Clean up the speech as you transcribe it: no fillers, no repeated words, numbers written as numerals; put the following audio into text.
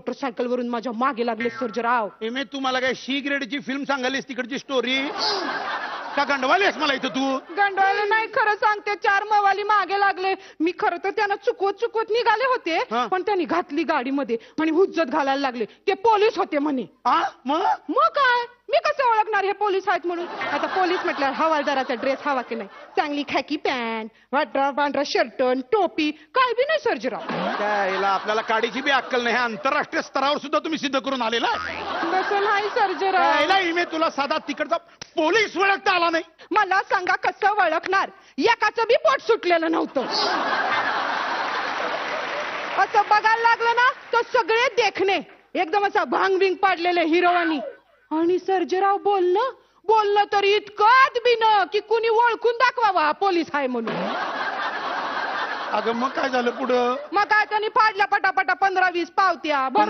Motorcycle वरून माझ्या मागे लागले सर्जराव. एमे तू मला काय शी ग्रेडची फिल्म सांगालीस तिकडची स्टोरी का गंडवालीस मला इथं तू? गंडवायला नाही, खरं सांगते, 4 मवाली मागे लागले. मी खरं तर त्यांना चुकवत निघाले होते, पण त्यांनी घातली गाडीमध्ये आणि हुज्जत घालायला लागले. ते पोलीस होते म्हणे. मग काय, मी कसं ओळखणार हे पोलीस आहेत म्हणून? आता पोलीस म्हटल्यावर हवालदाराचा ड्रेस हवा की नाही, चांगली खॅकी पॅन्ट, पांढरा शर्ट, टोपी, काय बी नाही सर्जराव. त्याला आपल्याला काडीची बी अक्कल नाही. आंतरराष्ट्रीय स्तरावर सुद्धा तुम्ही सिद्ध करून आलेला. तसं नाही सर्जराव. इमे तुला साधा तिकडचा पोलीस ओळखता आला नाही. मला सांगा कसं ओळखणार? एकाचं बी पोट सुटलेलं नव्हतं. असं बघायला लागलं ना तर सगळे देखणे एकदम असं भांग बिंग पाडलेले हिरोवानी. आणि सर्जराव बोलणं तरी इतकं बिन की कुणी ओळखून दाखवावा हा पोलीस आहे म्हणून. अगं मग काय झालं पुढं? मग काय त्यांनी फाडल्या पटापटा 15-20 पावत्या.